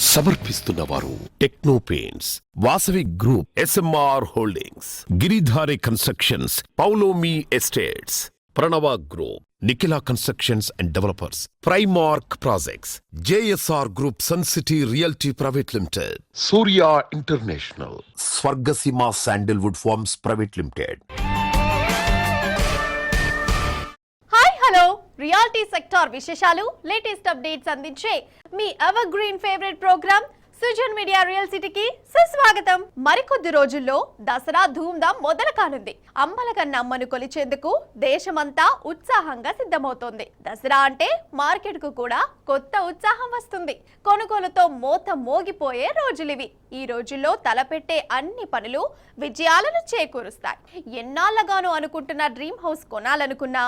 సమర్పిస్తున్నవారు techno paints, Vasavi group, SMR holdings, Giridhari constructions, Paulomi estates, Pranava group, Nikhila constructions and developers, Primark projects, JSR group, sun city realty private limited, Surya international, Swargaseema sandalwood farms private limited. Reality sector విశేషాలు, latest updates అందించే మీ evergreen favourite programme Sujan media real సిటీకి సుస్వాగతం. మరికొద్ది రోజుల్లో దసరా ధూమ్ధాం మొదలు కానుంది. అమ్మల కన్నా అమ్మను కొలిచేందుకు దేశమంతా ఉత్సాహంగా సిద్ధమవుతోంది. దసరా అంటే మార్కెట్ కు కూడా కొత్త ఉత్సాహం వస్తుంది. కొనుగోలుతో మోత మోగిపోయే రోజులివి. ఈ రోజుల్లో తలపెట్టే అన్ని పనులు విజయాలను చేకూరుస్తాయి. ఎన్నాళ్లగానో అనుకుంటున్న డ్రీమ్ హౌస్ కొనాలనుకున్నా,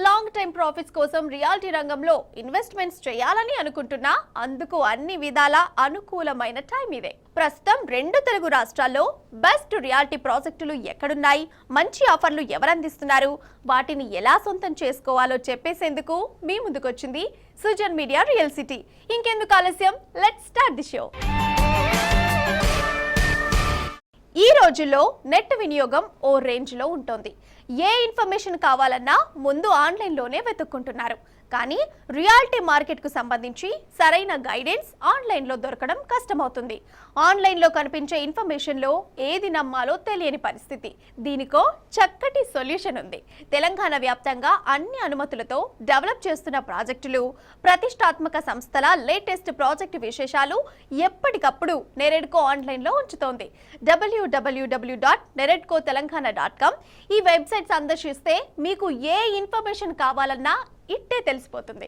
లాంగ్ టైం ప్రాఫిట్స్ కోసం రియాలిటీ రంగంలో ఇన్వెస్ట్మెంట్స్ చేయాలని అనుకుంటున్నా, అందుకు అన్ని విధాల అనుకూలమైన టైం ఇదే. ప్రస్తుతం 2 తెలుగు రాష్ట్రాల్లో బెస్ట్ రియాలిటీ ప్రాజెక్టులు ఎక్కడున్నాయి, మంచి ఆఫర్లు ఎవరందిస్తున్నారు, వాటిని ఎలా సొంతం చేసుకోవాలో చెప్పేసేందుకు మీ ముందుకొచ్చింది సుజన్ మీడియా రియల్ సిటీ. ఇంకెందుకు ఆలస్యం, లెట్స్ స్టార్ట్ ది షో. ఈ రోజుల్లో నెట్ వినియోగం ఓ రేంజ్లో ఉంటుంది. ఏ ఇన్ఫర్మేషన్ కావాలన్నా ముందు ఆన్లైన్లోనే వెతుక్కుంటున్నారు. కానీ రియాలిటీ మార్కెట్కు సంబంధించి సరైన గైడెన్స్ ఆన్లైన్లో దొరకడం కష్టమవుతుంది. ఆన్లైన్లో కనిపించే ఇన్ఫర్మేషన్లో ఏది నమ్మాలో తెలియని పరిస్థితి. దీనికో చక్కటి సొల్యూషన్ ఉంది. తెలంగాణ వ్యాప్తంగా అన్ని అనుమతులతో డెవలప్ చేస్తున్న ప్రాజెక్టులు, ప్రతిష్టాత్మక సంస్థల లేటెస్ట్ ప్రాజెక్టు విశేషాలు ఎప్పటికప్పుడు నెరెడ్కో ఆన్లైన్లో ఉంచుతోంది. www.neredcotelangana.com ఈ వెబ్సైట్ సందర్శిస్తే మీకు ఏ ఇన్ఫర్మేషన్ కావాలన్నా ఇట్టే తెలిసిపోతుంది.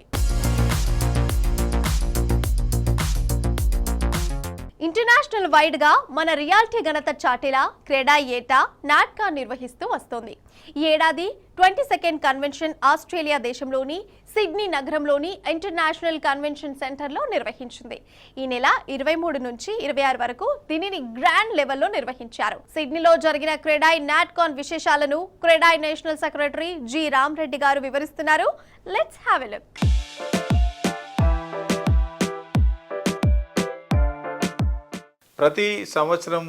ఇంటర్నేషనల్ వైడ్ గా మన రియాలిటీ ఘనత చాటేలా క్రెడా ఏటా నాట్కాన్ నిర్వహిస్తూ వస్తోంది. ఈ ఏడాది 22nd కన్వెన్షన్ ఆస్ట్రేలియా దేశంలోని సిడ్నీ నగరంలోని ఇంటర్నేషనల్ కన్వెన్షన్ సెంటర్లో నిర్వహించింది. ఈ నెల 23 నుంచి 26 వరకు దీనిని గ్రాండ్ లెవెల్లో నిర్వహించారు. సిడ్నీలో జరిగిన క్రెడాయ్ నాట్కాన్ విశేషాలను CREDAI national secretary G Ram Reddy గారు వివరిస్తున్నారు. Let's have a look. ప్రతి సంవత్సరం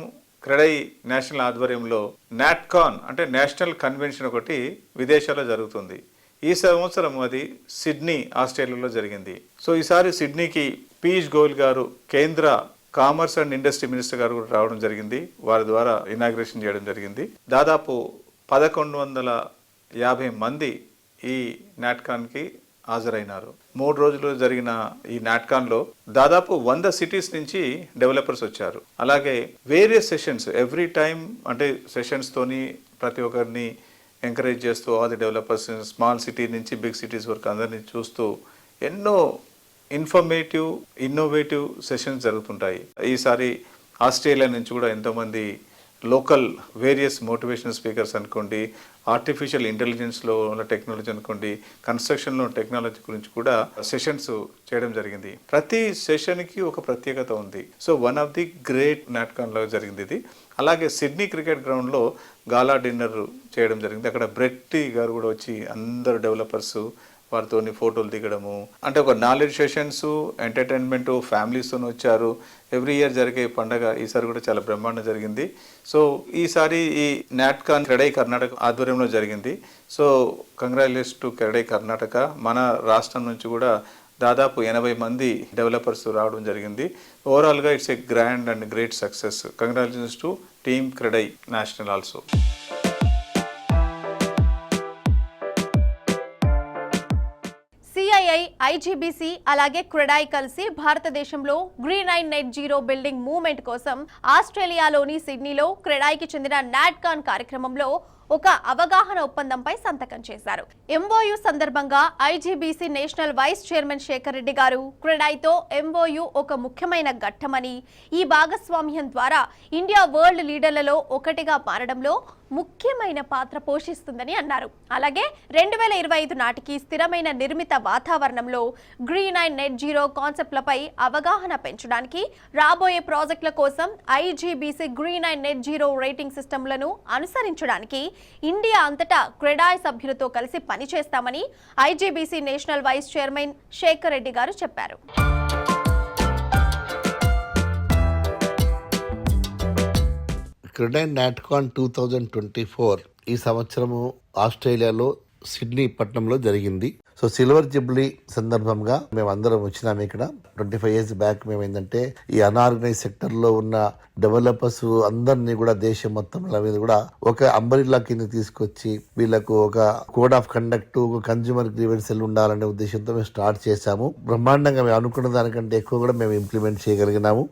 క్రెడై నేషనల్ ఆధ్వర్యంలో నాట్కాన్ అంటే నేషనల్ కన్వెన్షన్ ఒకటి విదేశాల్లో జరుగుతుంది. ఈ సంవత్సరం అది సిడ్నీ ఆస్ట్రేలియాలో జరిగింది. సో ఈసారి సిడ్నీకి పీయూష్ గోయల్ గారు, కేంద్ర కామర్స్ అండ్ ఇండస్ట్రీ మినిస్టర్ గారు కూడా రావడం జరిగింది. వారి ద్వారా ఇనాగ్రేషన్ చేయడం జరిగింది. దాదాపు 1150 మంది ఈ నాట్కాన్కి హాజరైనారు. 3 రోజులు జరిగిన ఈ నాట్కాన్లో దాదాపు 100 సిటీస్ నుంచి డెవలపర్స్ వచ్చారు. అలాగే వేరియస్ సెషన్స్ ఎవ్రీ టైం అంటే సెషన్స్ తోని ప్రతి ఒక్కరిని ఎంకరేజ్ చేస్తూ all the developers small city నుంచి బిగ్ సిటీస్ వరకు అందరినీ చూస్తూ ఎన్నో ఇన్ఫర్మేటివ్, ఇన్నోవేటివ్ సెషన్స్ జరుగుతుంటాయి. ఈసారి ఆస్ట్రేలియా నుంచి కూడా ఎంతోమంది లోకల్ వేరియస్ మోటివేషనల్ స్పీకర్స్ అనుకోండి, ఆర్టిఫిషియల్ ఇంటెలిజెన్స్లో ఉన్న టెక్నాలజీ అనుకోండి, కన్స్ట్రక్షన్లో టెక్నాలజీ గురించి కూడా సెషన్స్ చేయడం జరిగింది. ప్రతి సెషన్కి ఒక ప్రత్యేకత ఉంది. So one of the great నాట్కాన్లో జరిగింది ఇది. అలాగే సిడ్నీ క్రికెట్ గ్రౌండ్లో గాలా డిన్నర్ చేయడం జరిగింది. అక్కడ బ్రెట్టి గారు కూడా వచ్చి అందరు డెవలపర్స్ వారితో ఫోటోలు దిగడము, అంటే ఒక నాలెడ్జ్ సెషన్స్, ఎంటర్టైన్మెంట్, ఫ్యామిలీస్తో వచ్చారు. ఎవ్రీ ఇయర్ జరిగే పండగ ఈసారి కూడా చాలా బ్రహ్మాండం జరిగింది. సో ఈసారి ఈ నాట్కాన్ క్రెడై కర్ణాటక ఆధ్వర్యంలో జరిగింది. So congratulations to CREDAI Karnataka. మన రాష్ట్రం నుంచి కూడా దాదాపు 80 మంది డెవలపర్స్ రావడం జరిగింది. ఓవరాల్గా it's a grand and great success. Congratulations to team CREDAI national also. IGBC అలాగే క్రెడాయ్ కలిసి భారతదేశంలో green and net zero building movement కోసం ఆస్ట్రేలియాలోని సిడ్నీలో క్రెడాయ్కి చెందిన నాట్కాన్ కార్యక్రమంలో ఒక అవగాహన ఒప్పందంపై సంతకం చేశారు. ఎంఓయు సందర్భంగా IGBC national vice chairman Shekhar Reddy garu క్రెడాయ్తో ఎంఓయు ఒక ముఖ్యమైన ఘట్టమని, ఈ భాగస్వామ్యం ద్వారా ఇండియా వరల్డ్ లీడర్లలో ఒకటిగా మారడంలో ముఖ్యమైన పాత్ర పోషిస్తుందని అన్నారు. అలాగే 2025 నాటికి స్థిరమైన నిర్మిత వాతావరణంలో గ్రీన్ అండ్ నెట్ జీరో కాన్సెప్ట్లపై అవగాహన పెంచడానికి రాబోయే ప్రాజెక్టుల కోసం IGBC green and net zero rating సిస్టమ్లను అనుసరించడానికి ఇండియా అంతటా క్రెడాయ్ సభ్యులతో కలిసి పనిచేస్తామని IGBC national vice chairman Shekhar Reddy గారు చెప్పారు. క్రెడైన్ నాట్కాన్ 2024 ఈ సంవత్సరము ఆస్ట్రేలియాలో సిడ్నీ పట్టణంలో జరిగింది. సో సిల్వర్ జూబ్లీ సందర్భంగా మేము అందరం వచ్చినాము. ఇక్కడ 25 years బ్యాక్ మేము ఏంటంటే ఈ అన్ఆర్గనైజ్ సెక్టర్ లో ఉన్న డెవలపర్స్ అందరినీ కూడా దేశం మొత్తంలో మీద కూడా ఒక అంబరిల్లా కింద తీసుకొచ్చి వీళ్ళకు ఒక కోడ్ ఆఫ్ కండక్ట్, ఒక కన్జ్యూమర్ గ్రీవెన్స్ సెల్ ఉండాలనే ఉద్దేశంతో మేము స్టార్ట్ చేశాము. బ్రహ్మాండంగా మేము అనుకున్న దానికంటే ఎక్కువ కూడా మేము ఇంప్లిమెంట్ చేయగలిగినాము.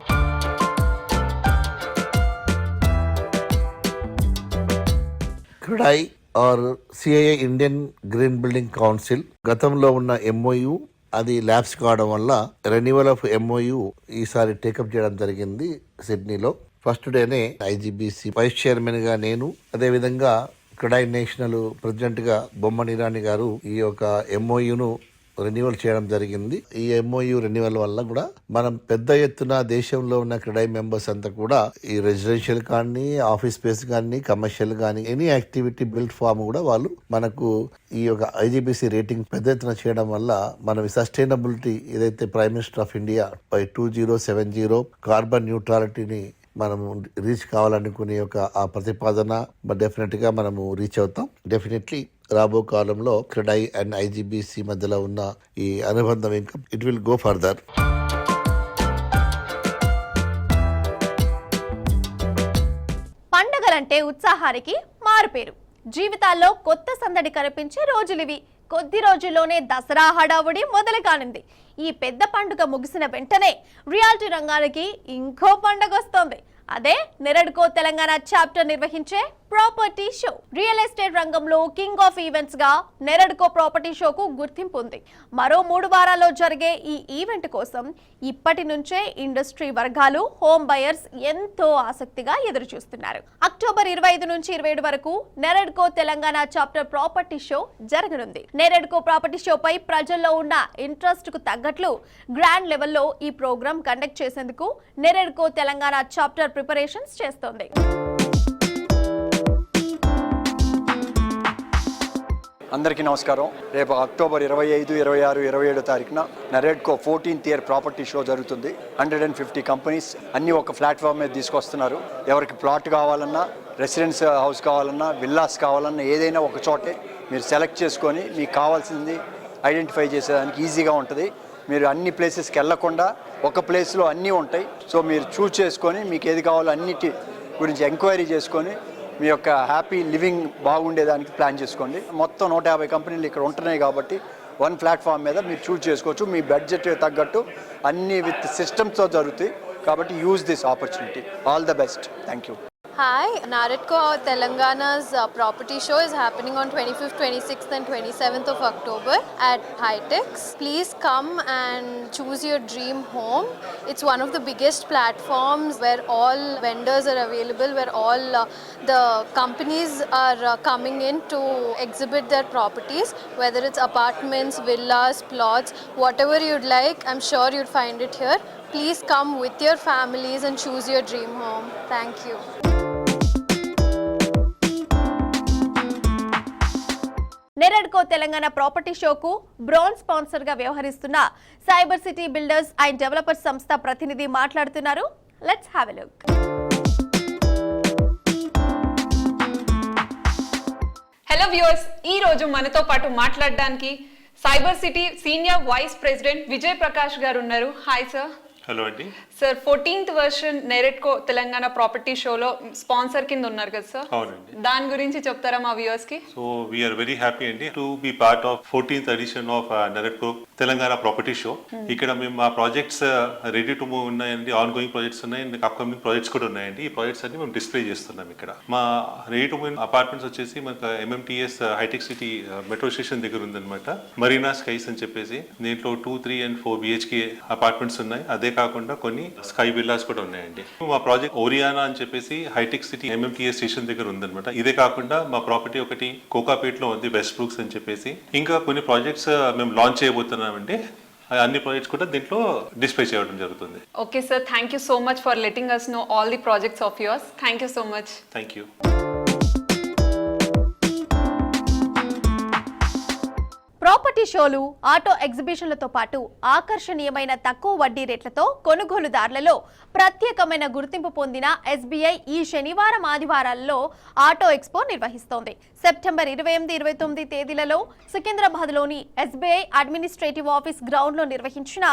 క్రెడాయ్ ఆర్ సిఐఏ ఇండియన్ గ్రీన్ బిల్డింగ్ కౌన్సిల్ గతంలో ఉన్న MOU అది ల్యాబ్స్ కావడం వల్ల రెన్యువల్ ఆఫ్ MOU ఈసారి టేకప్ చేయడం జరిగింది సిడ్నీలో. ఫస్ట్ డేనే IGBC వైస్ చైర్మన్ గా నేను, అదేవిధంగా క్రెడాయ్ నేషనల్ ప్రెసిడెంట్ గా బొమ్మని ఇరానీ గారు ఈ యొక్క MOUను రెన్యువల్ చేయడం జరిగింది. ఈ MOU రెన్యువల్ వల్ల కూడా మనం పెద్ద ఎత్తున దేశంలో ఉన్న క్రెడాయ్ మెంబర్స్ అంతా కూడా ఈ రెసిడెన్షియల్ కానీ, ఆఫీస్ స్పేస్ కానీ, కమర్షియల్ కానీ ఎనీ యాక్టివిటీ బిల్ట్ ఫామ్ కూడా వాళ్ళు మనకు ఈ యొక్క IGBC రేటింగ్ పెద్ద ఎత్తున చేయడం వల్ల మనం సస్టైనబిలిటీ ఏదైతే prime minister of India by 2070 carbon న్యూట్రాలిటీని మనము రీచ్ కావాలనుకునే ఒక ఆ ప్రతిపాదన డెఫినెట్ గా మనము రీచ్ అవుతాం. డెఫినెట్లీ రాబో కాలంలో క్రెడాయ్ అండ్ IGBC మధ్యలో ఉన్న ఈ అనుబంధం ఇంకా ఇట్ విల్ గో ఫర్దర్. పండగలంటే ఉత్సాహానికి మారుపేరు. జీవితాల్లో కొత్త సందడి కనిపించే రోజులివి. కొద్ది రోజుల్లోనే దసరా హడావుడి మొదలు కానుంది. ఈ పెద్ద పండుగ ముగిసిన వెంటనే రియాలిటీ రంగానికి ఇంకో పండుగ వస్తోంది. అదే నెరడ్కో తెలంగాణ చాప్టర్ నిర్వహించే ప్రాపర్టీ షో. రియల్ ఎస్టేట్ రంగంలో కింగ్ ఆఫ్ ఈవెంట్స్ గా నెరడ్కో ప్రాపర్టీ షోకు గుర్తింపు ఉంది. మరో 3 వారాల్లో జరిగే ఈ ఈవెంట్ కోసం ఇప్పటి నుంచే ఇండస్ట్రీ వర్గాలు, హోమ్ బయర్స్ ఎంతో ఆసక్తిగా ఎదురు చూస్తున్నారు. అక్టోబర్ 25 నుంచి 27 వరకు నెరడ్కో తెలంగాణ చాప్టర్ ప్రాపర్టీ షో జరగనుంది. నెరడ్కో ప్రాపర్టీ షోపై ప్రజల్లో ఉన్న ఇంట్రెస్ట్ కు తగ్గట్లు గ్రాండ్ లెవెల్లో ఈ ప్రోగ్రాం కండక్ట్ చేసేందుకు నెరడ్కో తెలంగాణ చాప్టర్ ప్రిపరేషన్స్ చేస్తోంది. అందరికీ నమస్కారం. రేపు అక్టోబర్ 25, 26, 27 తారీఖున నెరెడ్కో 14th ఇయర్ ప్రాపర్టీ షో జరుగుతుంది. 150 కంపెనీస్ అన్నీ ఒక ప్లాట్ఫామ్ మీద తీసుకొస్తున్నారు. ఎవరికి ప్లాట్ కావాలన్నా, రెసిడెన్స్ హౌస్ కావాలన్నా, విల్లాస్ కావాలన్నా ఏదైనా ఒక చోటే మీరు సెలెక్ట్ చేసుకొని మీకు కావాల్సింది ఐడెంటిఫై చేసేదానికి ఈజీగా ఉంటుంది. మీరు అన్ని ప్లేసెస్కి వెళ్ళకుండా ఒక ప్లేస్లో అన్నీ ఉంటాయి. సో మీరు చూస్ చేసుకొని మీకు ఏది కావాలో అన్నిటి గురించి ఎంక్వైరీ చేసుకొని మీ యొక్క హ్యాపీ లివింగ్ బాగుండేదానికి ప్లాన్ చేసుకోండి. మొత్తం 150 కంపెనీలు ఇక్కడ ఉంటున్నాయి కాబట్టి వన్ ప్లాట్ఫామ్ మీద మీరు చూస్ చేసుకోవచ్చు. మీ బడ్జెట్ తగ్గట్టు అన్ని విత్ సిస్టమ్స్తో జరుగుతాయి కాబట్టి use this opportunity. All the best. Thank you. Hi, Naredco Telangana's property show is happening on 25th, 26th and 27th of October at Hitex. Please come and choose your dream home. It's one of the biggest platforms where all vendors are available, where all the companies are coming in to exhibit their properties, whether it's apartments, villas, plots, whatever you'd like, I'm sure you'd find it here. Please come with your families and choose your dream home. Thank you. NAREDCO Telangana property షోకు bronze sponsor గా వ్యవహరిస్తున్న cyber city builders and developers సంస్థ ప్రతినిధి మాట్లాడుతున్నారు. Let's have a look. Hello viewers, ఈ రోజు మనతో పాటు మాట్లాడడానికి cyber city senior vice president Vijay Prakash garu ఉన్నారు. Hi sir. హలో అండి sir. 14th version NAREDCO Telangana property షోలో స్పాన్సర్ కింద ఉన్నారు కదా సార్? అవునండి. దాని గురించి చెప్తారా మా వ్యూవర్స్ కి? సో వీఆర్ వెరీ హ్యాపీ అండి to be part of 14th edition of NAREDCO Telangana property show. ఇక్కడ మేము మా ప్రాజెక్ట్స్ రెడీ టు మూవ్ ఉన్నాయండి, ఆన్ గోయింగ్ ప్రాజెక్ట్స్ ఉన్నాయి, అప్కమింగ్ ప్రాజెక్ట్స్ కూడా ఉన్నాయండి. ఈ ప్రాజెక్ట్స్ అన్ని మేము డిస్ప్లే చేస్తున్నాం ఇక్కడ. మా రెడీ టు మూవ్ అపార్ట్మెంట్స్ వచ్చేసి మనకు MMTS హైటెక్ సిటీ మెట్రో స్టేషన్ దగ్గర ఉందన్నమాట. మరీనా స్కైస్ అని చెప్పేసి దీంట్లో 2, 3 and 4 BHK అపార్ట్మెంట్స్ ఉన్నాయి. అదే కాకుండా కొన్ని స్కై విల్లాస్ కూడా ఉన్నాయండి. మా ప్రాజెక్ట్ ఓరియానా అని చెప్పేసి హైటెక్ సిటీ MMTS స్టేషన్ దగ్గర ఉందన్నమాట. ఇదే కాకుండా మా ప్రాపర్టీ ఒకటి కోకాపేట్ లో ఉంది, వెస్ట్ బ్రూక్స్ అని చెప్పేసి. ఇంకా కొన్ని ప్రాజెక్ట్స్ మేము లాంచ్ చేయబోతున్నామండి. అన్ని ప్రాజెక్ట్స్ కూడా దీంట్లో డిస్ప్లే చేయడం జరుగుతుంది. Okay sir, thank you so much for letting us know all the projects of yours. Thank you so much. Thank you. Property షోలు, ఆటో ఎగ్జిబిషన్లతో పాటు ఆకర్షణీయమైన తక్కువ వడ్డీ రేట్లతో కొనుగోలుదారులలో ప్రత్యేకమైన గుర్తింపు పొందిన SBI ఈ శనివారం ఆదివారాల్లో ఆటో ఎక్స్పో నిర్వహిస్తోంది. సెప్టెంబర్ 28, 29 తేదీలలో సికింద్రాబాద్లోని SBI అడ్మినిస్ట్రేటివ్ ఆఫీస్ గ్రౌండ్లో నిర్వహించిన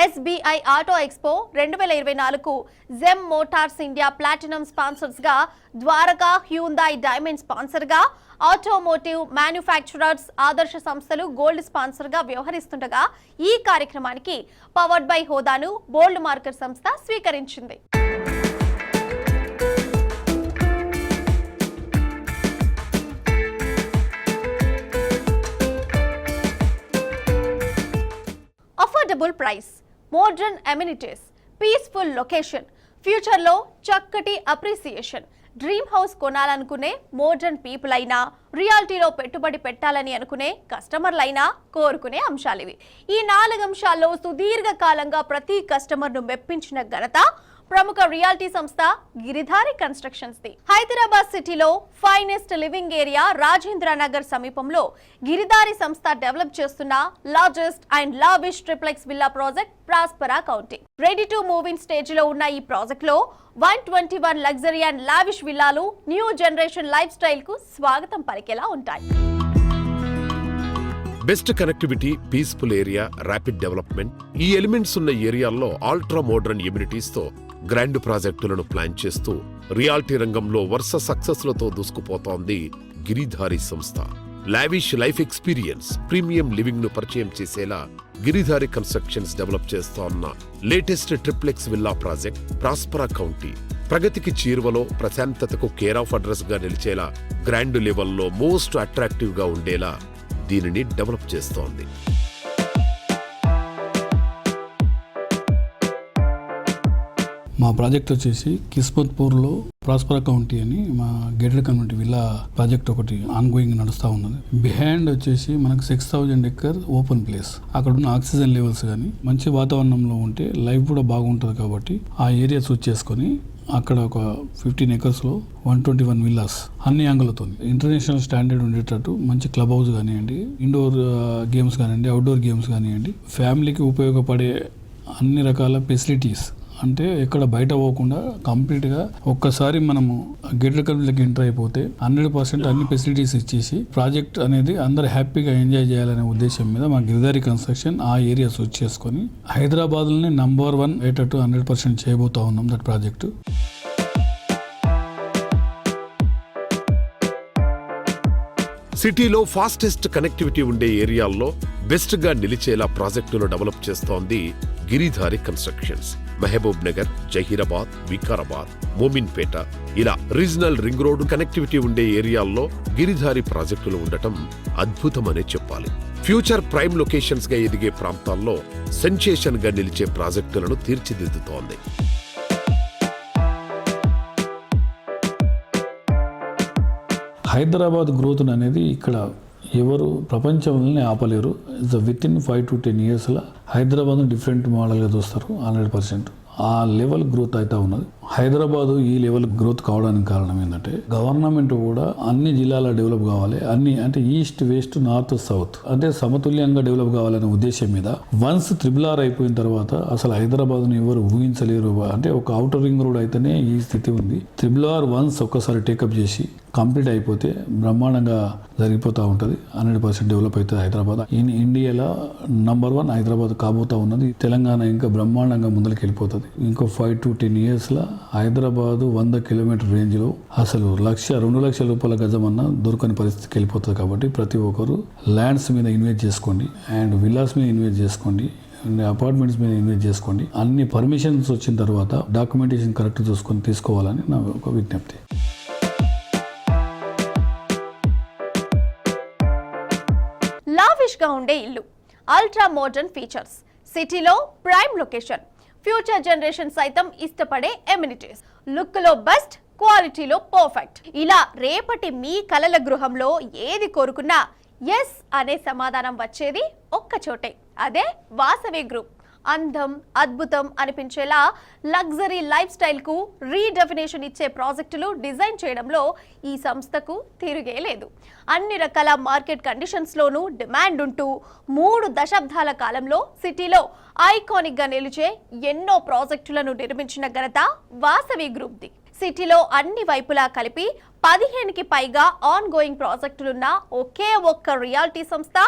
SBI auto expo 2024 gem motors India platinum స్పాన్సర్స్గా, ద్వారకా హ్యూందాయ్ డైమండ్ స్పాన్సర్గా, ఆటోమోటివ్ మ్యానుఫ్యాక్చరర్స్ ఆదర్శ సంస్థలు గోల్డ్ స్పాన్సర్గా వ్యవహరిస్తుండగా ఈ కార్యక్రమానికి పవర్డ్ బై హోదాను బోల్డ్ మార్కర్ సంస్థ స్వీకరించింది. Affordable price, modern amenities, peaceful location, ఫ్యూచర్లో చక్కటి అప్రిసియేషన్. డ్రీమ్ హౌస్ కొనాలనుకునే మోడర్న్ పీపుల్ అయినా, రియాలిటీలో పెట్టుబడి పెట్టాలని అనుకునే కస్టమర్లైనా కోరుకునే అంశాలివి. ఈ 4 అంశాల్లో సుదీర్ఘ కాలంగా ప్రతి కస్టమర్ను మెప్పించిన ఘనత ప్రముఖ రియాలిటీ సంస్థ గిరిధారి కన్స్ట్రక్షన్స్ ది. హైదరాబాద్ సిటీలో finest living area Rajendra Nagar సమీపంలో గిరిధారి సంస్థ డెవలప్ చేస్తున్న largest and lavish triplex villa project Prospera county. Ready to move in stage లో ఉన్న ఈ ప్రాజెక్ట్ లో 121 లగ్జరీ అండ్ లావిష్ విల్లాలు న్యూ జనరేషన్ లైఫ్ స్టైల్ కు స్వాగతం పలికేలా ఉంటాయి. Best connectivity, peaceful area, rapid development, ఈ ఎలిమెంట్స్ ఉన్న ఏరియాల్లో అల్ట్రా మోడర్న్ ఎమ్యూనిటీస్ తో గ్రాండ్ ప్రాజెక్టులను ప్లాన్ చేస్తూ రియాలిటీ రంగంలో వరుస సక్సెస్లతో దూసుకుపోతోంది గిరిధారి సంస్థ. Lavish life experience, premium living ను పరిచయం చేసేలా గిరిధారి కన్స్ట్రక్షన్స్ డెవలప్ చేస్తోన్న latest triplex villa project Prospera county ప్రగతికి చీరువలో ప్రశాంతతకు కేర్ ఆఫ్ అడ్రస్ గా నిలిచేలా గ్రాండ్ లెవెల్లో మోస్ట్ అట్రాక్టివ్ గా ఉండేలా దీనిని డెవలప్ చేస్తోంది. మా ప్రాజెక్ట్ వచ్చేసి కిస్మత్పూర్లో ప్రాస్పరా కౌంటీ అని మా గేటెడ్ కమ్యూనిటీ విల్లా ప్రాజెక్ట్ ఒకటి ఆన్గోయింగ్ నడుస్తూ ఉన్నది. బిహైండ్ వచ్చేసి మనకు 6000 ఎకర్ ఓపెన్ ప్లేస్. అక్కడ ఉన్న ఆక్సిజన్ లెవెల్స్ కానీ మంచి వాతావరణంలో ఉంటే లైఫ్ కూడా బాగుంటుంది కాబట్టి ఆ ఏరియా చూస్ చేసుకొని అక్కడ ఒక 15 ఎకర్స్లో 121 విల్లాస్ అన్ని యాంగిల్తో ఇంటర్నేషనల్ స్టాండర్డ్ ఉండేటట్టు మంచి క్లబ్ హౌస్ కానివ్వండి, ఇండోర్ గేమ్స్ కానివ్వండి, అవుట్డోర్ గేమ్స్ కానివ్వండి, ఫ్యామిలీకి ఉపయోగపడే అన్ని రకాల ఫెసిలిటీస్, అంటే ఎక్కడ బయట పోకుండా కంప్లీట్గా ఒక్కసారి మనము గేటెడ్ కమ్యూనిటీకి ఎంటర్ అయిపోతే 100% అన్ని ఫెసిలిటీస్ ఇచ్చేసి ప్రాజెక్ట్ అనేది అందరు హ్యాపీగా ఎంజాయ్ చేయాలనే ఉద్దేశం మీద మా గిరిధారి కన్స్ట్రక్షన్ ఆ ఏరియా సూచ్ చేసుకొని హైదరాబాద్లోనే నంబర్ 1 అయ్యేటట్టు 100% చేయబోతా ఉన్నాం దట్ ప్రాజెక్టు. సిటీలో ఫాస్టెస్ట్ కనెక్టివిటీ ఉండే ఏరియాల్లో బెస్ట్ గా నిలిచేలా ప్రాజెక్టులు డెవలప్ చేస్తోంది గిరిధారి కన్స్ట్రక్షన్స్. మహబూబ్ నగర్, జహీరాబాద్, వికారాబాద్, మోమిన్పేట ఇలా రీజనల్ రింగ్ రోడ్ కనెక్టివిటీ ఉండే ఏరియాల్లో గిరిధారి ప్రాజెక్టులు ఉండటం అద్భుతమనే చెప్పాలి. ఫ్యూచర్ ప్రైమ్ లొకేషన్స్ గా ఎదిగే ప్రాంతాల్లో సెన్సేషన్ గా నిలిచే ప్రాజెక్టులను తీర్చిదిద్దుతోంది. హైదరాబాద్ గ్రోత్ అనేది ఇక్కడ ఎవరు ప్రపంచంలోనే ఆపలేరు. విత్ ఇన్ 5 to 10 yearsలో హైదరాబాద్ను డిఫరెంట్ మోడల్గా చూస్తారు 100%. ఆ లెవెల్ గ్రోత్ అయితే ఉన్నది. హైదరాబాదు ఈ లెవెల్ గ్రోత్ కావడానికి కారణం ఏంటంటే గవర్నమెంట్ కూడా అన్ని జిల్లాల డెవలప్ కావాలి, అన్ని అంటే ఈస్ట్, వెస్ట్, నార్త్, సౌత్ అంటే సమతుల్యంగా డెవలప్ కావాలనే ఉద్దేశం మీద వన్స్ RRR అయిపోయిన తర్వాత అసలు హైదరాబాద్ను ఎవరు ఊహించలేరు. అంటే ఒక అవుటర్ రింగ్ రోడ్ అయితేనే ఈ స్థితి ఉంది. RRR వన్స్ ఒక్కసారి టేకప్ చేసి కంప్లీట్ అయిపోతే బ్రహ్మాండంగా జరిగిపోతూ ఉంటుంది. 100% డెవలప్ అవుతుంది హైదరాబాద్. ఇండియాలో నంబర్ 1 హైదరాబాద్ కాబోతా ఉన్నది. తెలంగాణ ఇంకా బ్రహ్మాండంగా ముందరికి వెళ్ళిపోతుంది. ఇంకో 5 to 10 yearsలో హైదరాబాదు 100 కిలోమీటర్ రేంజ్లో అసలు 1-2 లక్షల రూపాయల గజం అన్న దొరకని పరిస్థితికి వెళ్ళిపోతుంది. కాబట్టి ప్రతి ఒక్కరు ల్యాండ్స్ మీద ఇన్వెస్ట్ చేసుకోండి, అండ్ విల్లాస్ మీద ఇన్వెస్ట్ చేసుకోండి, అపార్ట్మెంట్స్ మీద ఇన్వెస్ట్ చేసుకోండి. అన్ని పర్మిషన్స్ వచ్చిన తర్వాత డాక్యుమెంటేషన్ కరెక్ట్ చూసుకొని తీసుకోవాలని నా ఒక విజ్ఞప్తి. లావిష్ గా ఉండే ఇల్లు, అల్ట్రా మోడర్న్ ఫీచర్స్, సిటీలో ప్రైమ్ లొకేషన్, ఫ్యూచర్ జనరేషన్ సైతం ఇష్టపడే ఎమ్యూనిటీస్, లుక్ లో బెస్ట్, క్వాలిటీలో పర్ఫెక్ట్. ఇలా రేపటి మీ కలల గృహంలో ఏది కోరుకున్నా ఎస్ అనే సమాధానం వచ్చేది ఒక్క చోటే, అదే వాసవి గ్రూప్. అందం, అద్భుతం అనిపించేలా లగ్జరీ లైఫ్ స్టైల్కు రీడెఫినేషన్ ఇచ్చే ప్రాజెక్టులు డిజైన్ చేయడంలో ఈ సంస్థకు తిరుగే లేదు. అన్ని రకాల మార్కెట్ కండిషన్స్లోనూ డిమాండ్ ఉంటూ 3 దశాబ్దాల కాలంలో సిటీలో ఐకానిక్గా నిలిచే ఎన్నో ప్రాజెక్టులను నిర్మించిన ఘనత వాసవి గ్రూప్ది. సిటీలో అన్ని వైపులా కలిపి 15కి పైగా ఆన్ గోయింగ్ ప్రాజెక్టులున్న ఒకే ఒక్క రియాలిటీ సంస్థ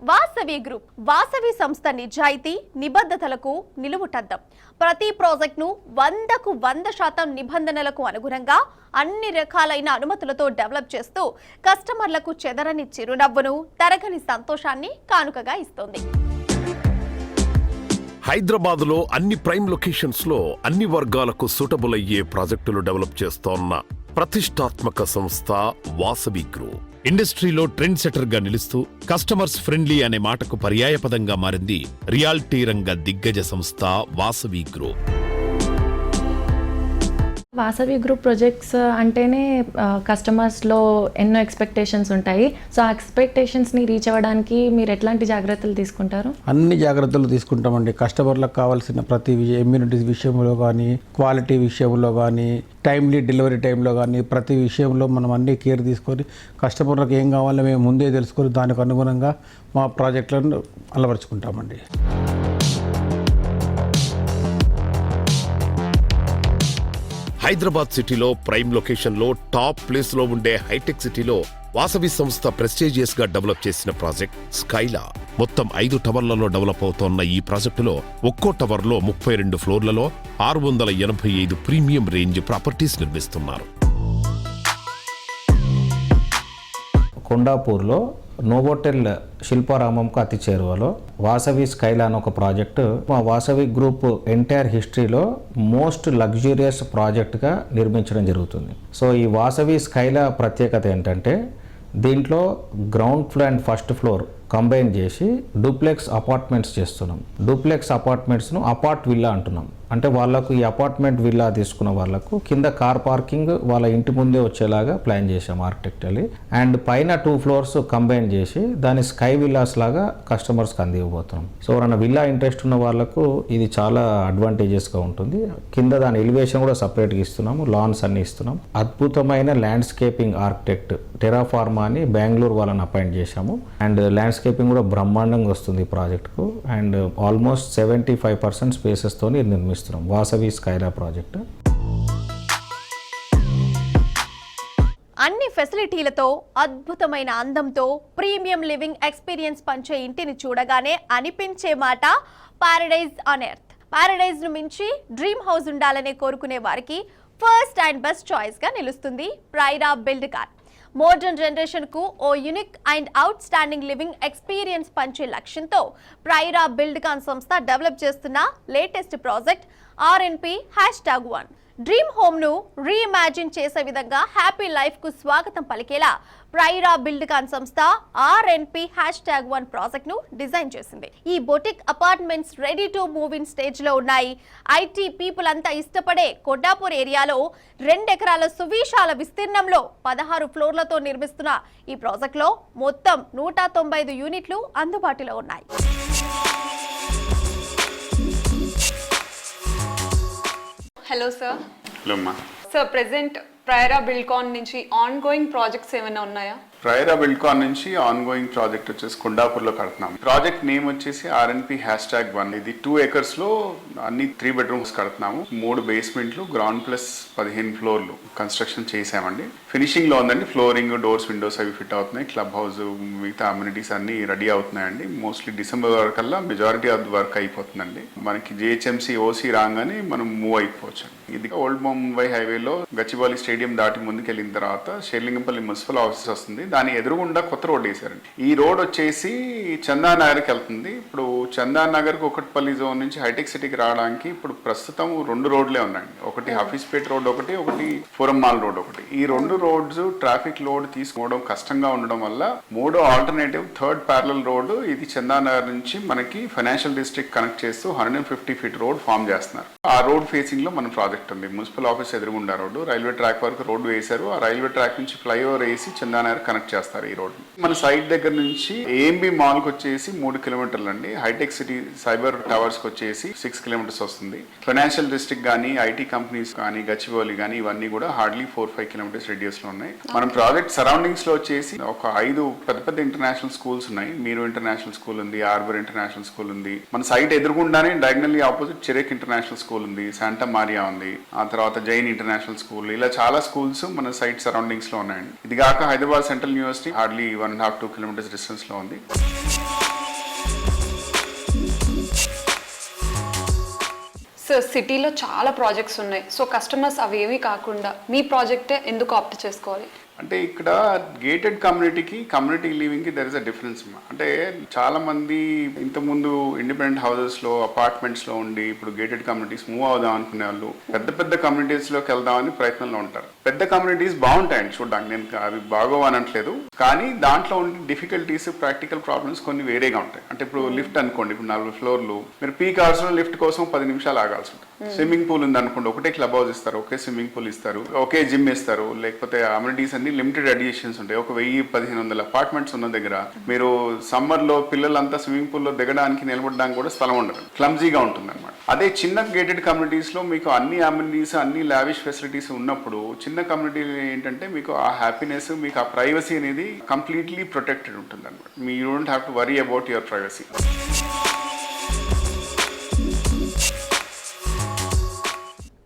వాసవి గ్రూప్. వాసవి సంస్థ నిజాయితీ, నిబద్ధతలకు నిలువుటద్దం. ప్రతి ప్రాజెక్టును 100కు 100% నిబంధనలకు అనుగుణంగా అన్ని రకాలైన అనుమతులతో డెవలప్ చేస్తూ కస్టమర్లకు చెదరని చిరునవ్వును, తరగని సంతోషాన్ని కానుకగా ఇస్తోంది. హైదరాబాద్లో అన్ని ప్రైమ్ లొకేషన్స్ లో అన్ని వర్గాలకు సూటబుల్ అయ్యే ప్రాజెక్టులు డెవలప్ చేస్తోన్న ప్రతిష్టాత్మక సంస్థ వాసవి గ్రూప్. ఇండస్ట్రీలో ట్రెండ్ సెటర్ గా నిలుస్తూ కస్టమర్స్ ఫ్రెండ్లీ అనే మాటకు పర్యాయపదంగా మారింది రియాలిటీ రంగ దిగ్గజ సంస్థ Vasavi group. Vasavi group projects అంటేనే కస్టమర్స్లో ఎన్నో ఎక్స్పెక్టేషన్స్ ఉంటాయి. సో ఆ ఎక్స్పెక్టేషన్స్ని రీచ్ అవ్వడానికి మీరు ఎట్లాంటి జాగ్రత్తలు తీసుకుంటారు? అన్ని జాగ్రత్తలు తీసుకుంటామండి. కస్టమర్లకు కావాల్సిన ప్రతి ఇమ్యూనిటీస్ విషయంలో కానీ, క్వాలిటీ విషయంలో కానీ, టైమ్లీ డెలివరీ టైంలో కానీ ప్రతి విషయంలో మనం అన్ని కేర్ తీసుకొని కస్టమర్లకు ఏం కావాలో మేము ముందే తెలుసుకొని దానికి అనుగుణంగా మా ప్రాజెక్టులను అలవరుచుకుంటామండి. హైదరాబాద్ సిటీలో ప్రైమ్ లొకేషన్ లో టాప్ ప్లేస్ లో ఉండే హైటెక్ సిటీలో వాసవి సంస్థ ప్రెస్టీజియస్ గా డెవలప్ చేసిన ప్రాజెక్ట్ స్కైలా. మొత్తం 5 టవర్లలో డెవలప్ అవుతోన్న ఈ ప్రాజెక్టులో ఒక్కో టవర్ లో 32 ఫ్లోర్లలో 685 ప్రీమియం రేంజ్ ప్రాపర్టీస్ నిర్మిస్తున్నారు. కొండాపూర్లో నోవోటెల్ శిల్పారామంకు అతి చేరువలో వాసవి స్కైలా అని ఒక ప్రాజెక్టు మా వాసవి గ్రూప్ ఎంటైర్ హిస్టరీలో మోస్ట్ లగ్జూరియస్ ప్రాజెక్ట్గా నిర్మించడం జరుగుతుంది. సో ఈ వాసవి స్కైలా ప్రత్యేకత ఏంటంటే దీంట్లో ground floor and first floor combine చేసి డూప్లెక్స్ అపార్ట్మెంట్స్ చేస్తున్నాం. డూప్లెక్స్ అపార్ట్మెంట్స్ను అపార్ట్ విల్లా అంటున్నాం. అంటే వాళ్ళకు ఈ అపార్ట్మెంట్ విల్లా తీసుకున్న వాళ్ళకు కింద కార్ పార్కింగ్ వాళ్ళ ఇంటి ముందే వచ్చేలాగా ప్లాన్ చేసాం ఆర్కిటెక్చర్లీ. అండ్ పైన 2 ఫ్లోర్స్ కంబైన్ చేసి దాని స్కై విల్లాస్ లాగా కస్టమర్స్కి అందివ్వబోతున్నాం. సో ఎవరైనా విల్లా ఇంట్రెస్ట్ ఉన్న వాళ్ళకు ఇది చాలా అడ్వాంటేజెస్గా ఉంటుంది. కింద దాని ఎలివేషన్ కూడా సపరేట్గా ఇస్తున్నాము, లాన్స్ అన్ని ఇస్తున్నాం. అద్భుతమైన ల్యాండ్స్కేపింగ్ ఆర్కిటెక్ట్ టెరాఫార్మా అని బెంగళూరు వాళ్ళని అపాయింట్ చేశాము. అండ్ ల్యాండ్స్కేపింగ్ కూడా బ్రహ్మాండంగా వస్తుంది ఈ ప్రాజెక్టుకు. అండ్ ఆల్మోస్ట్ 75% స్పేసెస్తో నిర్మిస్తున్నాం వాసవి స్కైలా ప్రాజెక్టు. అన్ని ఫెసిలిటీలతో, అద్భుతమైన అందంతో ప్రీమియం లివింగ్ ఎక్స్పీరియన్స్ పంచే ఇంటిని చూడగానే అనిపించే మాట పారడైజ్ ఆన్ ఎర్త్. పారడైజ్ ను మించి డ్రీమ్ హౌస్ ఉండాలనే కోరుకునే వారికి ఫస్ట్ అండ్ బెస్ట్ చాయిస్ గా నిలుస్తుంది Praira Buildcon. Modern generation కు ఓ unique and outstanding living experience పంచే లక్ష్యంతో ప్రైరా బిల్డ్ కాన్ సంస్థ డెవలప్ చేస్తున్న latest project RNP#1. Dream home ను రీఇమాజిన్ చేసే విధంగా హ్యాపీ లైఫ్ కు స్వాగతం పలికేలా ప్రైరా బిల్డ్ కాన్ సంస్థ RNP#1 ప్రాజెక్ట్ ను డిజైన్ చేసింది. ఈ boutique apartments ready to move in stage లో ఉన్నాయి. ఐటీ పీపుల్ అంతా ఇష్టపడే కొండాపూర్ ఏరియాలో 2 ఎకరాల సువిశాల విస్తీర్ణంలో 16 ఫ్లోర్లతో నిర్మిస్తున్న ఈ ప్రాజెక్ట్ లో మొత్తం 195 యూనిట్లు అందుబాటులో ఉన్నాయి. Hello sir. హలో అమ్మా. సార్ ప్రెసెంట్ ప్రైరా బిల్డ్కాన్ నుంచి ఆన్ గోయింగ్ ప్రాజెక్ట్స్ ఏమైనా ఉన్నాయా? ప్రైరా బిల్డ్కాన్ నుంచి ఆన్ గోయింగ్ ప్రాజెక్ట్ వచ్చేసి కొండాపూర్లో కడుతున్నాం. ప్రాజెక్ట్ నేమ్ వచ్చేసి RNP#1. ఇది 2 acres లో అన్ని 3 bedrooms కడుతున్నాము. 3 basementలు, గ్రౌండ్ ప్లస్ 15 ఫ్లోర్లు కన్స్ట్రక్షన్ చేసామండి. ఫినిషింగ్ లో ఉందండి. ఫ్లోరింగ్, డోర్స్, విండోస్ అవి ఫిట్ అవుతున్నాయి. క్లబ్ హౌస్, మిగతా అమ్యూనిటీస్ అన్ని రెడీ అవుతున్నాయండి. మోస్ట్లీ డిసెంబర్ వరకల్లా మెజారిటీ ఆఫ్ ది వర్క్ అయిపోతుందండి. మనకి GHMC OC రాగానే మనం మూవ్ అయిపోవచ్చు. ఇది ఓల్డ్ ముంబై హైవేలో గచ్చిబౌలి స్టేడియం దాటి ముందుకెళ్ళిన తర్వాత షేర్లింగంపల్లి మున్సిపల్ ఆఫీస్ వస్తుంది. దాని ఎదురుగుండా కొత్త రోడ్ వేశారండి. ఈ రోడ్ వచ్చేసి చందానగర్కి వెళ్తుంది. ఇప్పుడు చందానగర్ కుకట్పల్లి జోన్ నుంచి హైటెక్ సిటీకి రావడానికి ఇప్పుడు ప్రస్తుతం 2 రోడ్లే ఉన్నాయండి. ఒకటి హఫీస్పేట్ రోడ్, ఒకటి ఫోరం మాల్ రోడ్ ఒకటి. ఈ 2 రోడ్స్ ట్రాఫిక్ లోడ్ తీసుకోవడం కష్టంగా ఉండడం వల్ల 3వ ఆల్టర్నేటివ్ 3rd ప్యారలల్ రోడ్ ఇది చందానగర్ నుంచి మనకి ఫైనాన్షియల్ డిస్ట్రిక్ట్ కనెక్ట్ చేస్తూ 150 feet రోడ్ ఫామ్ చేస్తున్నారు. ఆ రోడ్ ఫేసింగ్ లో మన ప్రాజెక్ట్ ఉంది. మున్సిపల్ ఆఫీస్ ఎదురుగుండా రోడ్డు, రైల్వే ట్రాక్ వరకు రోడ్డు వేశారు. ఆ రైల్వే ట్రాక్ నుంచి ఫ్లైఓవర్ వేసి చందానగర్ కనెక్ట్ చేస్తారు. ఈ రోడ్ మన సైట్ దగ్గర నుంచి AMB మాల్ కి వచ్చేసి 3 kilometers అండి. హైటెక్ హైటెక్ సిటీ సైబర్ టవర్స్కి వచ్చేసి 6 కిలోమీటర్స్ వస్తుంది. ఫైనాన్షియల్ డిస్ట్రిక్ట్ కానీ ఐటీ కంపెనీస్ కానీ గచ్చిబౌలి కానీ ఇవన్నీ కూడా హార్డ్లీ 4-5 కిలోమీటర్స్ రేడియస్లో ఉన్నాయి. మనం ప్రాజెక్ట్ సరౌండింగ్స్లో వచ్చేసి ఒక 5 పెద్ద ఇంటర్నేషనల్ స్కూల్స్ ఉన్నాయి. మీరు ఇంటర్నేషనల్ స్కూల్ ఉంది, ఆర్బర్ ఇంటర్నేషనల్ స్కూల్ ఉంది. మన సైట్ ఎదురుగుండానే diagonally opposite Chirec international school ఉంది, శాంటా మారియా ఉంది, ఆ తర్వాత జైన్ ఇంటర్నేషనల్ స్కూల్, ఇలా చాలా స్కూల్స్ మన సైట్ సరౌండింగ్స్ లో ఉన్నాయండి. ఇది కాక Hyderabad central university hardly 1.5-2 kilometres distance లో ఉంది. సో సిటీలో చాలా ప్రాజెక్ట్స్ ఉన్నాయి. సో కస్టమర్స్ అవేమీ కాకుండా మీ ప్రాజెక్టే ఎందుకు ఆప్ట్ చేసుకోవాలి? అంటే ఇక్కడ గేటెడ్ కమ్యూనిటీ లివింగ్కి దర్ ఇస్ అ డిఫరెన్స్. అంటే చాలా మంది ఇంతకుముందు ఇండిపెండెంట్ హౌసెస్లో అపార్ట్మెంట్స్లో ఉండి ఇప్పుడు గేటెడ్ కమ్యూనిటీస్ మూవ్ అవుదాం అనుకునే వాళ్ళు పెద్ద కమ్యూనిటీస్లోకి వెళ్దామని ప్రయత్నంలో ఉంటారు. పెద్ద కమ్యూనిటీస్ బాగుంటాయండి చూడడానికి, నేను అవి బాగోవనట్లేదు, కానీ దాంట్లో ఉండే డిఫికల్టీస్, ప్రాక్టికల్ ప్రాబ్లమ్స్ కొన్ని వేరేగా ఉంటాయి. అంటే ఇప్పుడు లిఫ్ట్ అనుకోండి, ఇప్పుడు 4 ఫ్లోర్లు, మీరు పీక్ అవర్స్లో లిఫ్ట్ కోసం 10 నిమిషాలు ఆగాల్సి ఉంటుంది. స్విమ్మింగ్ పూల్ ఉంది అనుకోండి, ఒకటే క్లబ్ హౌస్ ఇస్తారు, ఒకే స్విమ్మింగ్ పూల్ ఇస్తారు, ఒకే జిమ్ ఇస్తారు, లేకపోతే అమ్యూనిటీస్ అన్ని లిమిటెడ్ అడిషన్స్ ఉంటాయి. ఒక 1000-1500 అపార్ట్మెంట్స్ ఉన్న దగ్గర మీరు సమ్మర్ లో పిల్లలంతా స్విమ్మింగ్ పూల్ లో దిగడానికి నిలబడడానికి కూడా స్థలం ఉండదు, క్లమ్జీగా ఉంటుంది అనమాట. అదే చిన్న గేటెడ్ కమ్యూనిటీస్ లో మీకు అన్ని అమ్యూనిటీస్, అన్ని లావిష్ ఫెసిలిటీస్ ఉన్నప్పుడు చిన్న కమ్యూనిటీ ఏంటంటే మీకు ఆ హ్యాపీనెస్, మీకు ఆ ప్రైవసీ అనేది కంప్లీట్లీ ప్రొటెక్టెడ్ ఉంటుంది అనమాట. You don't have to worry about your privacy.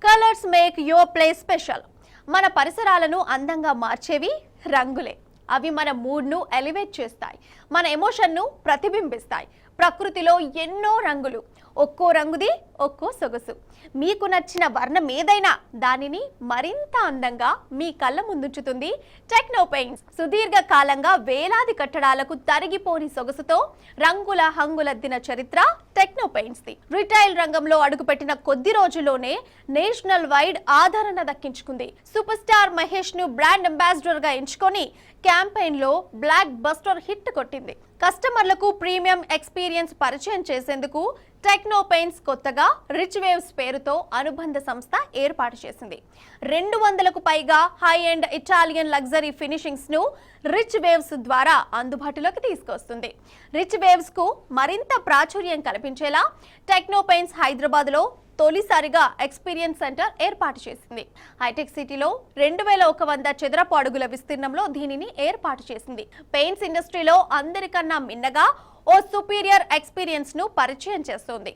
Colours make your place special. మన పరిసరాలను అందంగా మార్చేవి రంగులే. అవి మన మూడ్ను ఎలివేట్ చేస్తాయి, మన ఎమోషన్ను ప్రతిబింబిస్తాయి. ప్రకృతిలో ఎన్నో రంగులు, ఒక్కో రంగుది ఒక్కో సొగసు. మీకు నచ్చిన వర్ణం ఏదైనా దానిని మరింత అందంగా మీ కళ్ళ ముందుంచుతుంది టెక్నో పెయింట్స్. సుదీర్ఘ కాలంగా వేలాది కట్టడాలకు తరిగిపోని సొగసుతో రంగుల హంగులద్దిన చరిత్ర టెక్నో పెయింట్స్ ది. రిటైల్ రంగంలో అడుగుపెట్టిన కొద్ది రోజుల్లోనే నేషనల్ వైడ్ ఆదరణ దక్కించుకుంది. సూపర్ స్టార్ మహేష్ ను బ్రాండ్ అంబాసిడర్ గా ఎంచుకొని క్యాంపెయిన్ లో బ్లాక్ బస్టర్ హిట్ కొట్టింది. కస్టమర్లకు ప్రీమియం ఎక్స్పీరియన్స్ పరిచయం చేసేందుకు టెక్నో పెయింట్స్ కొత్తగా రిచ్ వేవ్స్ పేరుతో అనుబంధ సంస్థ ఏర్పాటు చేసింది. 200కు పైగా high and Italian luxury finishings ను రిచ్ వేవ్స్ ద్వారా అందుబాటులోకి తీసుకొస్తుంది. రిచ్ వేవ్స్ కు మరింత ప్రాచుర్యం కల్పించేలా టెక్నో పెయింట్స్ హైదరాబాద్ లో తొలిసారిగా ఎక్స్పీరియన్స్ సెంటర్ ఏర్పాటు చేసింది. హైటెక్ సిటీలో 2100 చదరపు అడుగుల విస్తీర్ణంలో దీనిని ఏర్పాటు చేసింది. పెయింట్స్ ఇండస్ట్రీలో అందరికన్నా మిన్నగా ఓ సుపీరియర్ ఎక్స్పీరియన్స్ ను పరిచయం చేస్తోంది.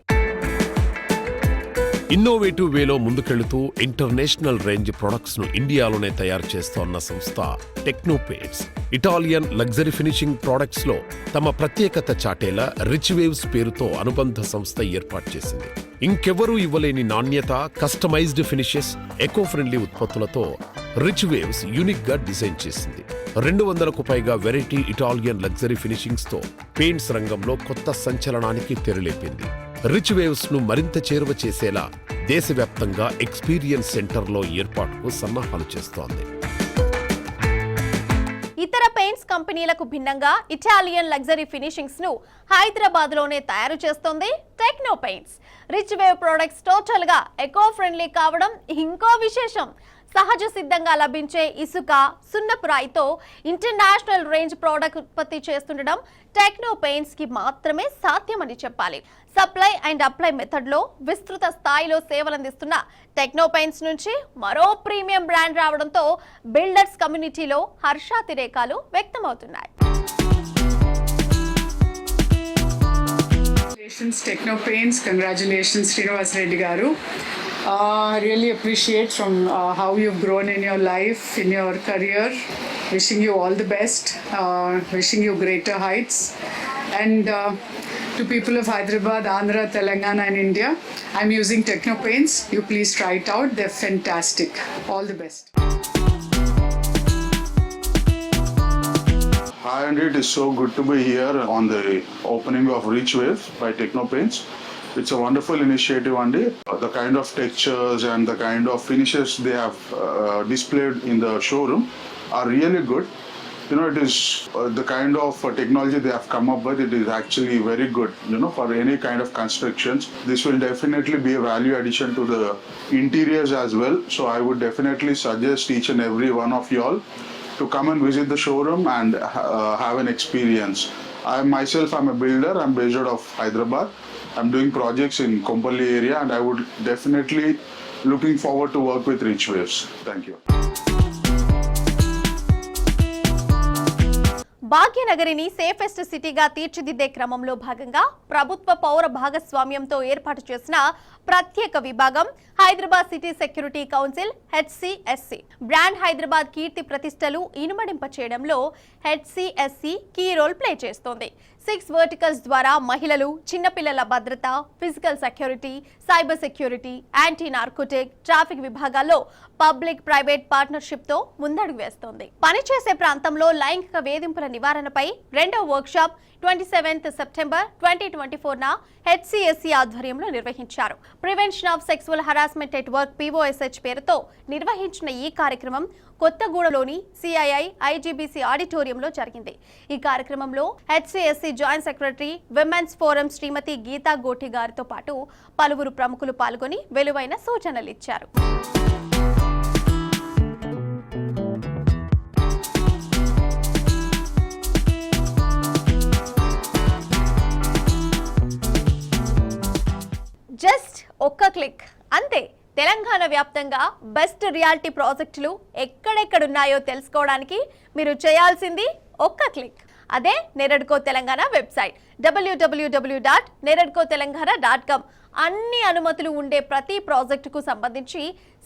ఇన్నోవేటివ్ వేలో ముందుకెళ్తూ ఇంటర్నేషనల్ రేంజ్ ప్రొడక్ట్స్ ను ఇండియాలోనే తయారు చేస్తోన్న సంస్థ techno paints. Italian luxury finishing products లో తమ ప్రత్యేకత చాటేలా రిచ్ వేవ్స్ పేరుతో అనుబంధ సంస్థ ఏర్పాటు చేసింది. ఇంకెవరూ ఇవ్వలేని నాణ్యత, కస్టమైజ్డ్ ఫినిషెస్, ఎకో ఫ్రెండ్లీ ఉత్పత్తులతో రిచ్ వేవ్స్ యూనిక్ గా డిజైన్ చేసింది. 200కు పైగా వెరైటీ ఇటాలియన్ లగ్జరీ ఫినిషింగ్స్ తో పెయింట్స్ రంగంలో కొత్త సంచలనానికి తెరలేపింది. రిచ్ వేవ్స్ ను మరింత చేరువ చేసేలా దేశవ్యాప్తంగా ఎక్స్పీరియన్స్ సెంటర్లో ఏర్పాటుకు సన్నాహాలు చేస్తోంది. ఇతర పెయింట్స్ కంపెనీలకు భిన్నంగా ఇటాలియన్ లగ్జరీ ఫినిషింగ్స్ ను హైదరాబాద్ లోనే తయారు చేస్తోంది techno paints. Rich wave products total గా ఎకో ఫ్రెండ్లీ కావడం ఇంకో విశేషం. సహజ సిద్ధంగా లభించే ఇసుక, సున్నపు రాయితో ఇంటర్నేషనల్ రేంజ్ ప్రోడక్ట్ ఉత్పత్తి చేస్తుండడం టెక్నో పెయింట్స్ కి మాత్రమే సాధ్యమని చెప్పాలి. సప్లై అండ్ అప్లై మెథడ్ లో విస్తృత స్థాయిలో సేవలందిస్తున్న టెక్నో పెయింట్స్ నుంచి మరో ప్రీమియం బ్రాండ్ రావడంతో బిల్డర్స్ కమ్యూనిటీలో హర్షాతిరేకాలు వ్యక్తమవుతున్నాయి. Techno Paints, congratulations Srinivas Reddy garu. Really appreciate from how you've grown in your life, in your career. Wishing you all the best, wishing you greater heights. And to people of Hyderabad, Andhra, Telangana and India, I'm using Techno Paints. You please try it out. They're fantastic. All the best. Hi, and it is so good to be here on the opening of Rich Wave by Techno Paints. It's a wonderful initiative, Andy. The kind of textures and the kind of finishes they have displayed in the showroom are really good. You know, it is the kind of technology they have come up with. It is actually very good, you know, for any kind of constructions. This will definitely be a value addition to the interiors as well. So I would definitely suggest each and every one of y'all to come and visit the showroom and have an experience. I myself am a builder. I'm based out of Hyderabad. I'm doing projects in Kompally area, and I would definitely looking forward to work with Rich Waves. Thank you. భాగ్యనగరిని safest సిటీగా తీర్చిదిద్దే క్రమంలో భాగంగా ప్రభుత్వ పౌర భాగస్వామ్యంతో ఏర్పాటు చేసిన ప్రత్యేక విభాగం Hyderabad city security council HCSC brand Hyderabad కీర్తి ప్రతిష్టలు ఇనుమడింప చేయడంలో HCSC కీ రోల్ ప్లే చేస్తోంది. 6 వర్టికల్స్ ద్వారా మహిళలు, చిన్నపిల్లల భద్రత, physical security, cyber security, anti narcotic, traffic విభాగాల్లో పబ్లిక్ ప్రైవేట్ పార్ట్నర్షిప్ తో ముందడుగు వేస్తోంది. పనిచేసే ప్రాంతంలో లైంగిక వేధింపుల నివారణపై రెండో వర్క్షాప్ 27th సెప్టెంబర్ 2024 HCSC ఆధ్వర్యంలో నిర్వహించారు. Prevention of sexual harassment at work POSH పేరుతో నిర్వహించిన ఈ కార్యక్రమం కొత్తగూడలోని CII IGBC ఆడిటోరియంలో జరిగింది. ఈ కార్యక్రమంలో HCSC joint secretary women's forum Shrimati Geeta Goti గారితో పాటు పలువురు ప్రముఖులు పాల్గొని విలువైన సూచనలు ఇచ్చారు. జస్ట్ ఒక్క క్లిక్ అంతే. తెలంగాణ వ్యాప్తంగా బెస్ట్ రియాలిటీ ప్రాజెక్టులు ఎక్కడెక్కడున్నాయో తెలుసుకోవడానికి మీరు చేయాల్సింది ఒక్క క్లిక్. అదే నెరడ్కో తెలంగాణ వెబ్సైట్ www.neradkotelangana.com. అన్ని అనుమతులు ఉండే ప్రతి ప్రాజెక్టుకు సంబంధించి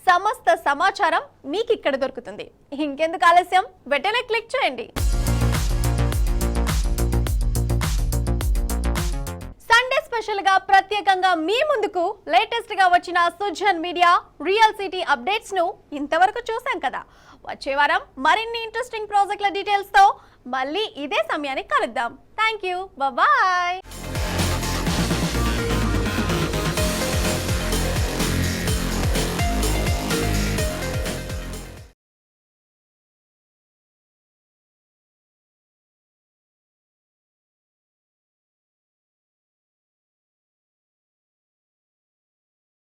సమస్త సమాచారం మీకు ఇక్కడ దొరుకుతుంది. ఇంకెందుకు ఆలస్యం, వెంటనే క్లిక్ చేయండి. సండే స్పెషల్ గా ప్రత్యేకంగా మీ ముందుకు లేటెస్ట్ గా వచ్చిన Sujan media real city updates ను ఇంతవరకు చూసాం కదా. వచ్చే వారం మరిన్ని ఇంట్రెస్టింగ్ ప్రాజెక్టుల డీటెయిల్స్ తో మళ్ళీ ఇదే సమయానికి కలుద్దాం. Thank you, bye.